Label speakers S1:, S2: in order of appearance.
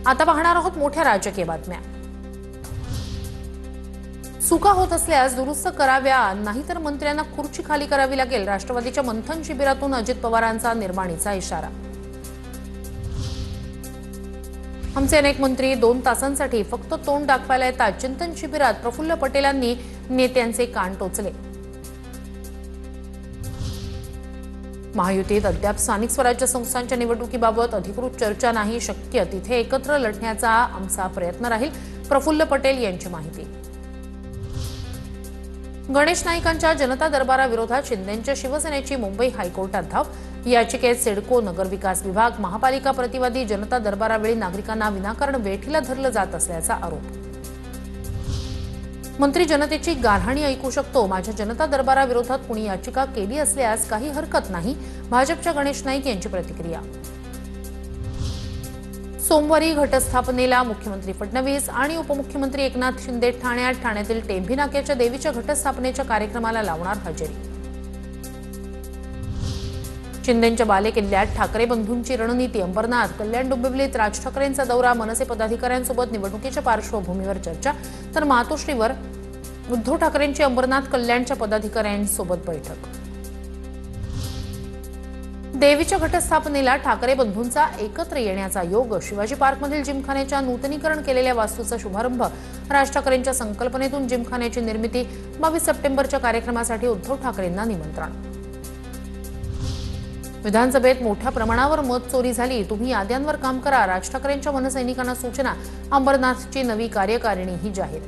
S1: आता पाहणार आहोत मोठ्या राजकीय बातम्या। चुका होत असल्यास दुरुस्त कराव्या, नाहीतर मंत्र्यांना खुर्ची खाली करावी लागेल। राष्ट्रवादीच्या मंथन शिबिरातून अजित पवारांचा निर्माणीचा इशारा। आमचे अनेक मंत्री 2 तासांसाठी फक्त तोंड दाखवायला येतात। चिंतन शिबिरात प्रफुल्ल पटेलांनी नेत्यांचे कान टोचले। महायुतीत अद्याप स्थानिक स्वराज्य संस्थांच्या निवडणुकीबाबत अधिकृत चर्चा नाही। शक्य तिथे एकत्र लढण्याचा आमचा प्रयत्न राहील, प्रफुल्ल पटेल यांची माहिती। गणेश नाईकांच्या जनता दरबाराविरोधात शिंदेंच्या शिवसेनेची मुंबई हायकोर्टात धाव। याचिकेत सिडको, नगरविकास विभाग, महापालिका प्रतिवादी जनता दरबारावेळी नागरिकांना विनाकारण वेठीला धरलं जात असल्याचा आरोप। मंत्री जनतेची गाऱ्हाणी ऐकू शकतो, माझ्या जनता दरबाराविरोधात कुणी याचिका केली असल्यास काही हरकत नाही, भाजपच्या गणेश नाईक यांची प्रतिक्रिया। सोमवारी घटस्थापनेला मुख्यमंत्री फडणवीस आणि उपमुख्यमंत्री एकनाथ शिंदे ठाण्यातील टेंभी नाक्याच्या देवीच्या घटस्थापनेच्या कार्यक्रमाला लावणार हजेरी। शिंदेंच्या बालेकिल्ल्यात ठाकरे बंधूंची रणनीती। अंबरनाथ, कल्याण, डोंबिवलीत राज ठाकरेंचा दौरा, मनसे पदाधिकाऱ्यांसोबत निवडणुकीच्या पार्श्वभूमीवर चर्चा, तर मातोश्रीवर उद्धव ठाकरेंची अंबरनाथ, कल्याणच्या पदाधिकाऱ्यांसोबत बैठक। देवीच्या घटस्थापनेला ठाकरे बंधूंचा एकत्र येण्याचा योग। शिवाजी पार्कमधील जिमखान्याच्या नूतनीकरण केलेल्या वास्तूचा शुभारंभ। राज ठाकरेंच्या संकल्पनेतून जिमखान्याची निर्मिती। 22 सप्टेंबरच्या कार्यक्रमासाठी उद्धव ठाकरेंना निमंत्रण। विधानसभेत मोठ्या प्रमाणावर मत चोरी झाली, तुम्ही याद्यांवर काम करा। राज ठाकरेंच्या मनसैनिकांना सूचना। अंबरनाथची नवी कार्यकारिणीही जाहीर।